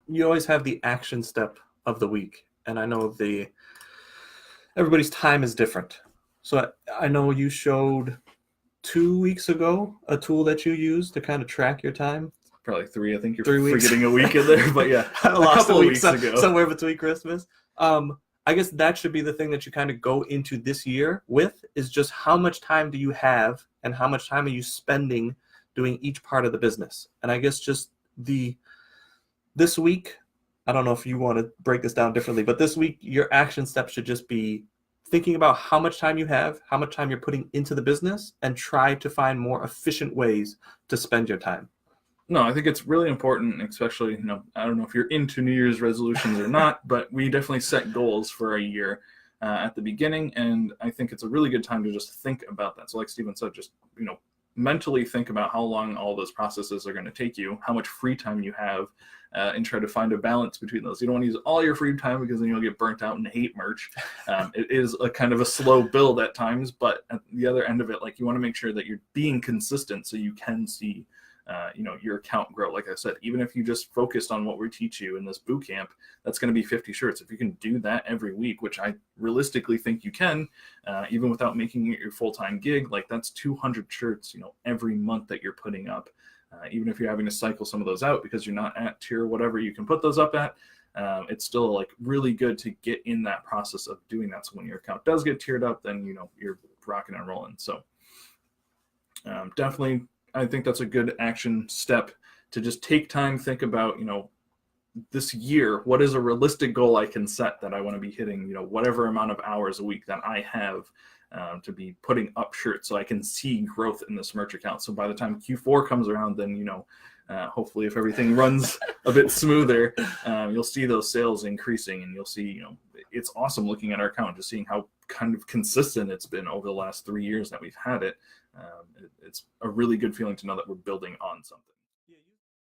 you always have the action step of the week, and I know the everybody's time is different. So I know you showed 2 weeks ago a tool that you use to kind of track your time. Probably three. I think you're 3 weeks. forgetting a week in there, but yeah, I a lost couple a of week weeks ago. somewhere between Christmas. I guess that should be the thing that you kind of go into this year with, is just how much time do you have and how much time are you spending doing each part of the business. And I guess just this week, I don't know if you want to break this down differently, but this week your action steps should just be thinking about how much time you have, how much time you're putting into the business, and try to find more efficient ways to spend your time. No, I think it's really important, especially, I don't know if you're into New Year's resolutions or not, but we definitely set goals for a year at the beginning, and I think it's a really good time to just think about that. So like Stephen said, just, mentally think about how long all those processes are going to take you, how much free time you have, and try to find a balance between those. You don't want to use all your free time because then you'll get burnt out and hate merch. It is a kind of a slow build at times, but at the other end of it, like, you want to make sure that you're being consistent so you can see your account grow. Like I said, even if you just focused on what we teach you in this boot camp, that's going to be 50 shirts. If you can do that every week, which I realistically think you can, even without making it your full-time gig, like that's 200 shirts, every month that you're putting up. Even if you're having to cycle some of those out because you're not at tier whatever you can put those up at, it's still like really good to get in that process of doing that. So when your account does get tiered up, then you're rocking and rolling. So definitely, I think that's a good action step, to just take time, think about, this year, what is a realistic goal I can set that I want to be hitting, whatever amount of hours a week that I have to be putting up shirts so I can see growth in this merch account. So by the time Q4 comes around, then, hopefully if everything runs a bit smoother, you'll see those sales increasing, and you'll see, it's awesome looking at our account, just seeing how kind of consistent it's been over the last 3 years that we've had it. It's a really good feeling to know that we're building on something.